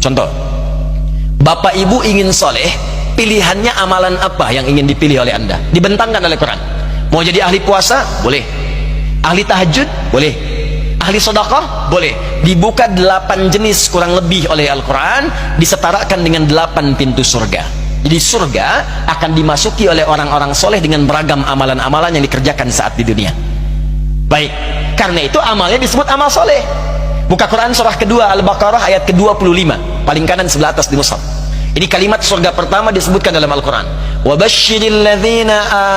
Contoh, bapak ibu ingin soleh, pilihannya amalan apa yang ingin dipilih oleh anda? Dibentangkan oleh Quran. Mau jadi ahli puasa? Boleh. Ahli tahajud? Boleh. Ahli sedekah? Boleh. Dibuka 8 jenis kurang lebih oleh Al-Quran, disetarakan dengan 8 pintu surga. Jadi surga akan dimasuki oleh orang-orang soleh dengan beragam amalan-amalan yang dikerjakan saat di dunia. Baik, karena itu amalnya disebut amal soleh. Buka Quran surah kedua Al-Baqarah ayat ke-25, paling kanan sebelah atas di mushaf. Ini kalimat surga pertama disebutkan dalam Al-Quran. وَبَشِّرِ الَّذِينَ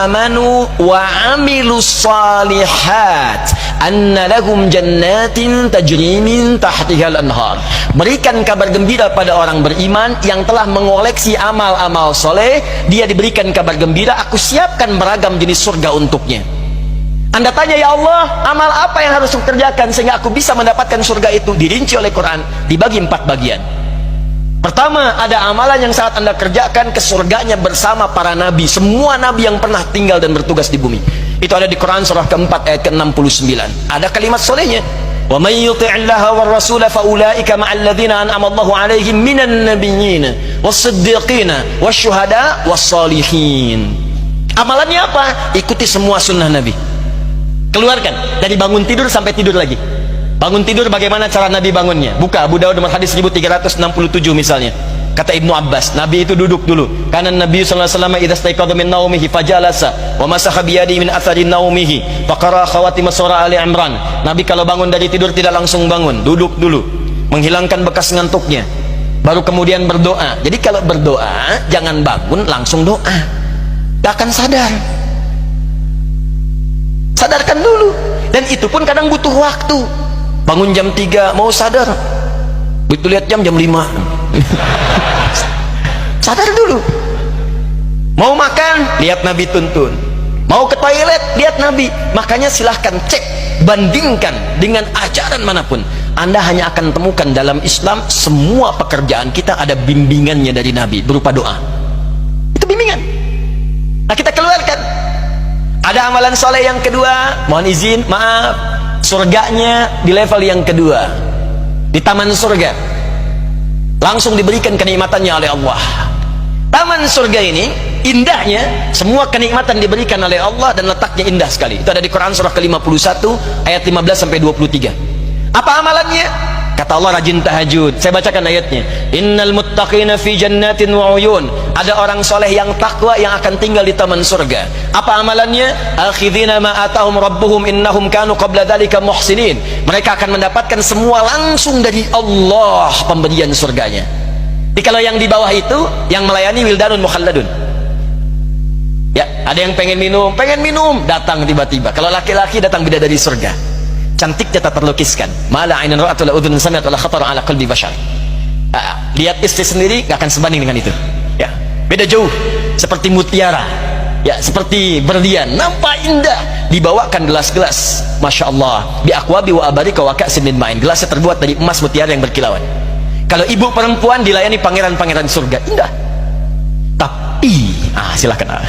آمَنُوا وَعَمِلُوا الصَّالِحَاتِ أَنَّ لَهُمْ جَنَّاتٍ تَجْرِي مِنْ تَحْتِهَا الْأَنْهَارُ. Berikan kabar gembira pada orang beriman yang telah mengoleksi amal-amal soleh. Dia diberikan kabar gembira, aku siapkan beragam jenis surga untuknya. Anda tanya, ya Allah, amal apa yang harus aku kerjakan sehingga aku bisa mendapatkan surga itu? Dirinci oleh Quran, dibagi 4 bagian. Pertama, ada amalan yang saat anda kerjakan ke surganya bersama para nabi, semua nabi yang pernah tinggal dan bertugas di bumi. Itu ada di Quran surah keempat ayat ke-69. Ada kalimat solehnya, wa may yuti'illaha war rasul fa ulaika ma'al ladzina an'ama Allahu 'alaihim minan nabiyyin was-siddiqin wasyuhada was-shalihin. Amalannya apa? Ikuti semua sunnah nabi. Keluarkan dari bangun tidur sampai tidur lagi. Bangun tidur bagaimana cara Nabi bangunnya? Buka Abu Dawud nomor hadis 1367 misalnya. Kata Ibnu Abbas, Nabi itu duduk dulu. Karena Nabi sallallahu alaihi wasallam idza staiqadha min naumihi fajalasa wa masaha bi yadihi min athari naumihi faqara khawatim surah Ali Imran. Nabi kalau bangun dari tidur tidak langsung bangun, duduk dulu, menghilangkan bekas ngantuknya, baru kemudian berdoa. Jadi kalau berdoa jangan bangun langsung doa. Gak akan sadar. Sadarkan dulu. Dan itu pun kadang butuh waktu. Bangun jam 3 mau sadar, begitu lihat jam 5 sadar dulu. Mau makan, lihat Nabi tuntun. Mau ke toilet, lihat Nabi. Makanya silahkan cek, bandingkan dengan ajaran manapun. Anda hanya akan temukan dalam Islam semua pekerjaan kita ada bimbingannya dari Nabi berupa doa. Itu bimbingan. Nah, kita keluarkan. Ada amalan soleh yang kedua, mohon izin, maaf, surganya di level yang kedua, di taman surga, langsung diberikan kenikmatannya oleh Allah. Taman surga ini indahnya, semua kenikmatan diberikan oleh Allah dan letaknya indah sekali. Itu ada di Quran surah ke-51 ayat 15 sampai 23. Apa amalannya? Kata Allah, rajin tahajud. Saya bacakan ayatnya. Innal muttaqina fi jannatin wa uyun. Ada orang soleh yang takwa yang akan tinggal di taman surga. Apa amalannya? Akhidhina ma atahum rabbuhum innahum kanu qabla dzalika muhsinin. Mereka akan mendapatkan semua langsung dari Allah pemberian surganya. Jadi kalau yang di bawah itu yang melayani wildanun mukhalladun. Ya, ada yang pengen minum, datang tiba-tiba. Kalau laki-laki datang bidadari surga. Cantiknya tak terlukiskan. Mala ainan ra'at wala udhun sami'at wala khatar ala qalbi bashar. Lihat istri sendiri gak akan sebanding dengan itu. Ya, beda jauh. Seperti mutiara. Ya, seperti berlian, nampak indah. Dibawakan gelas-gelas, masya Allah, bi aqwabi wa abarika wa ka'sin min ma'in. Gelasnya terbuat dari emas mutiara yang berkilauan. Kalau ibu perempuan dilayani pangeran-pangeran surga, indah. Tapi, silakan.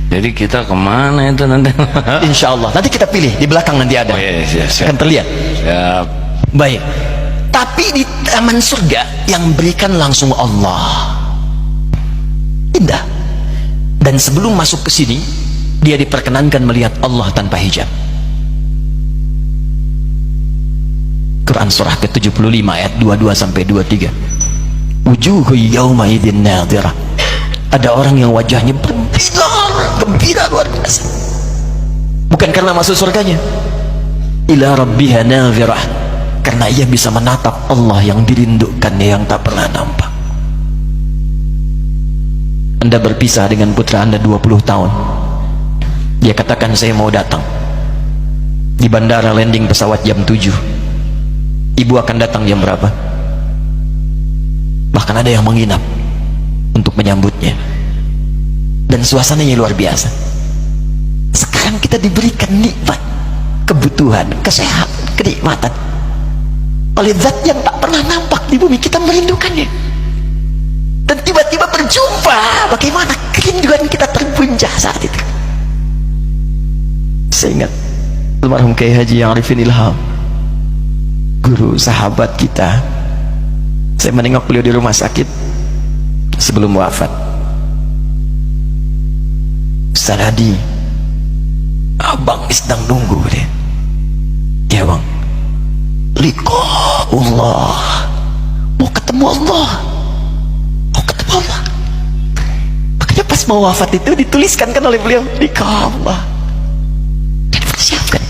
Jadi kita kemana itu nanti? Insya Allah nanti kita pilih, di belakang nanti ada. Oh, iya, siap. Akan terlihat. Siap. Baik. Tapi di taman surga yang berikan langsung Allah, indah. Dan sebelum masuk ke sini, dia diperkenankan melihat Allah tanpa hijab. Quran surah ke-75 ayat 22 sampai 23. Wujuhu yawma idzin nadhirah. Ada orang yang wajahnya berbinar, gembira luar biasa. Bukan karena masuk surganya. Ila rabbiha nadhirah. Karena ia bisa menatap Allah yang dirindukannya yang tak pernah nampak. Anda berpisah dengan putra Anda 20 tahun. Dia katakan saya mau datang. Di bandara landing pesawat jam 7. Ibu akan datang jam berapa? Bahkan ada yang menginap untuk menyambutnya. Dan suasananya luar biasa. Sekarang kita diberikan nikmat, kebutuhan, kesehatan, kenikmatan oleh zat yang tak pernah nampak di bumi. Kita merindukannya. Dan tiba-tiba berjumpa, bagaimana kerinduan kita terbuncah saat itu. Saya ingat almarhum Kiai Haji Arifin Ilham, guru sahabat kita, Saya menengok beliau di rumah sakit sebelum wafat. Ustaz Hadi, abang sedang nunggu deh. Ya bang, liqa'ullah, mau ketemu Allah, mau ketemu Allah. Makanya pas mau wafat itu dituliskan kan oleh beliau, liqa'ullah, dan dipersiapkan.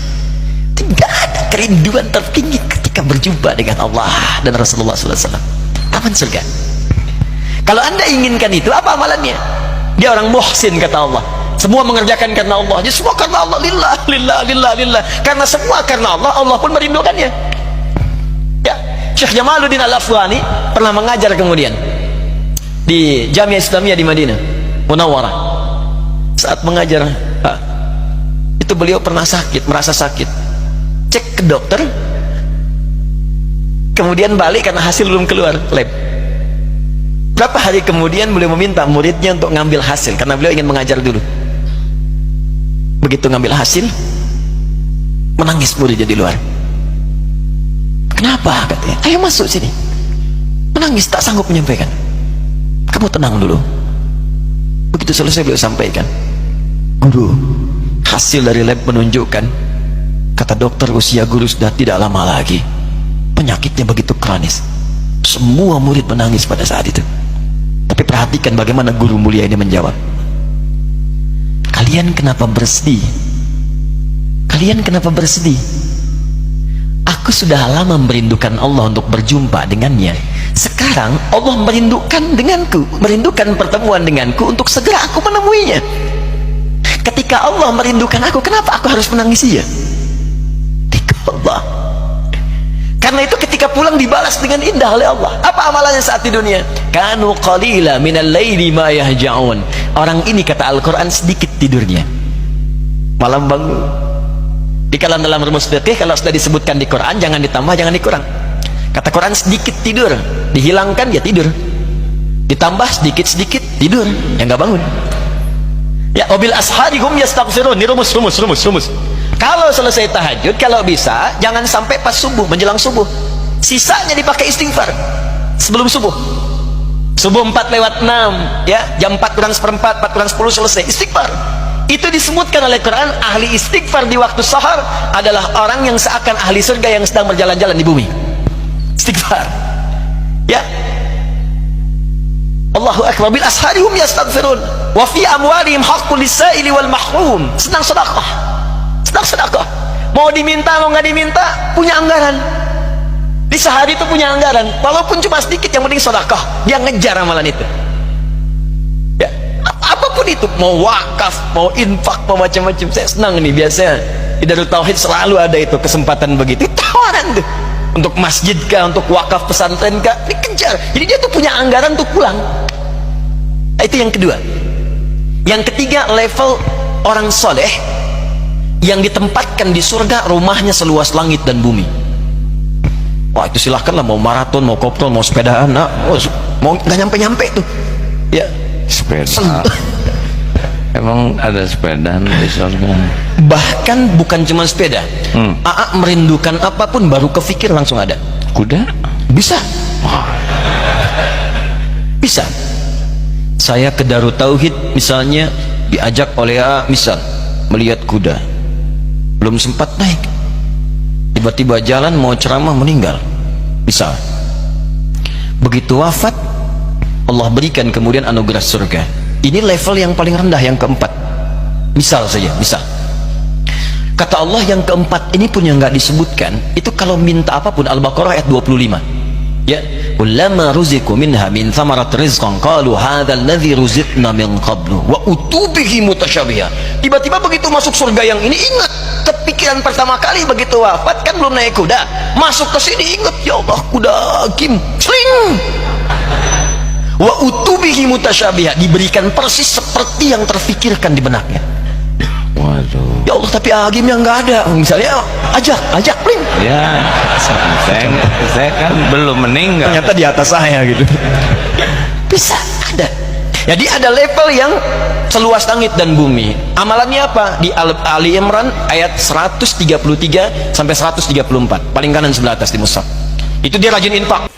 Tidak ada kerinduan tertinggi ketika berjumpa dengan Allah dan Rasulullah SAW. Taman surga. Kalau anda inginkan itu, apa amalannya? Dia orang muhsin kata Allah. Semua mengerjakan karena Allah. Jadi semua karena Allah. Lillah, lillah, lillah, lillah. Karena semua karena Allah, Allah pun merindukannya. Ya, Syekh Jamaluddin Al-Afghani pernah mengajar kemudian di Jamiah Islamiyah di Madinah Munawwarah. Saat mengajar, itu beliau pernah sakit, merasa sakit. Cek ke dokter, kemudian balik karena hasil belum keluar lab. Berapa hari kemudian beliau meminta muridnya untuk ngambil hasil karena beliau ingin mengajar dulu. Begitu ngambil hasil, menangis muridnya di luar. Kenapa? Katanya, ayo masuk sini. Menangis, tak sanggup menyampaikan. Kamu tenang dulu. Begitu selesai beliau sampaikan, guru, hasil dari lab menunjukkan, kata dokter, usia guru sudah tidak lama lagi. Penyakitnya begitu kronis. Semua murid menangis pada saat itu. Tapi perhatikan bagaimana guru mulia ini menjawab. Kalian kenapa bersedih? Kalian kenapa bersedih? Aku sudah lama merindukan Allah untuk berjumpa dengannya. Sekarang Allah merindukan denganku, merindukan pertemuan denganku untuk segera aku menemuinya. Ketika Allah merindukan aku, kenapa aku harus menangisi ya? Allah. Karena itu ketika pulang dibalas dengan indah oleh Allah. Apa amalannya saat di dunia? Kanu qalila minal laili ma yahja'un. Orang ini kata Al-Quran sedikit tidurnya, malam bangun. Di dalam rumus fikih kalau sudah disebutkan di Quran jangan ditambah, jangan dikurang. Kata Quran sedikit tidur, dihilangkan ya tidur, ditambah sedikit-sedikit tidur, ya nggak bangun. Ya, wabil ashari hum yastaghfirun. Ini rumus. Kalau selesai tahajud, kalau bisa jangan sampai pas subuh, menjelang subuh. Sisanya dipakai istighfar sebelum subuh. Subuh 4:06, ya, jam 4 kurang seperempat, 4 kurang 10 selesai istighfar. Itu disebutkan oleh Quran, ahli istighfar di waktu sahar adalah orang yang seakan ahli surga yang sedang berjalan-jalan di bumi. Istighfar. Ya. Allahu akbar. Bil ashari hum yastaghfirun wa fi amwalihim haqqul lis-sa'ili wal mahrum. Sedang sedekah. Mau diminta mau nggak diminta, punya anggaran. Di sehari itu punya anggaran, walaupun cuma sedikit, yang penting sedekah. Dia ngejar amalan itu. Ya, apapun itu, mau wakaf, mau infak, mau macam-macam. Saya senang nih, biasanya di Darut Tauhid selalu ada itu kesempatan begitu. Tawaran tuh untuk masjid kah, untuk wakaf pesantren kah, dikejar. Jadi dia tuh punya anggaran untuk pulang. Nah, itu yang kedua. Yang ketiga, level orang soleh yang ditempatkan di surga, rumahnya seluas langit dan bumi. Wah, itu silahkanlah, mau maraton, mau kopdar, mau sepedaan, mau nggak nyampe-nyampe tuh. Ya, sepeda. Emang ada sepedaan di surga? Bahkan bukan cuma sepeda. Aa merindukan apapun baru kepikir langsung ada. Kuda? Bisa. Bisa. Saya ke Darut Tauhid misalnya diajak oleh Aa, misal melihat kuda, belum sempat naik, tiba-tiba jalan mau ceramah meninggal, misal. Begitu wafat, Allah berikan kemudian anugerah surga. Ini level yang paling rendah, yang keempat. Misal saja, misal. Kata Allah yang keempat ini pun yang nggak disebutkan, itu kalau minta apapun. Al-Baqarah ayat 25. Ya, ulama ruziku minha min thamarat rizqan qalu hadzal ladzi ruziqna min qablu wa utubihi mutasyabiha. Tiba-tiba begitu masuk surga yang ini, ingat kepikiran pertama kali begitu wafat, kan belum naik kuda, masuk ke sini ingat, ya Allah, kuda kim sling. Wa utubihi mutasyabiha, diberikan persis seperti yang terfikirkan di benaknya. Waduh. Ya Allah, tapi agimnya nggak ada. Misalnya ajak pling. Ya, saya kan belum meninggal. Ternyata di atas saya gitu. Bisa ada. Jadi ada level yang seluas langit dan bumi. Amalannya apa? Di Ali Imran ayat 133 sampai 134. Paling kanan sebelah atas di mushaf. Itu dia rajin infak.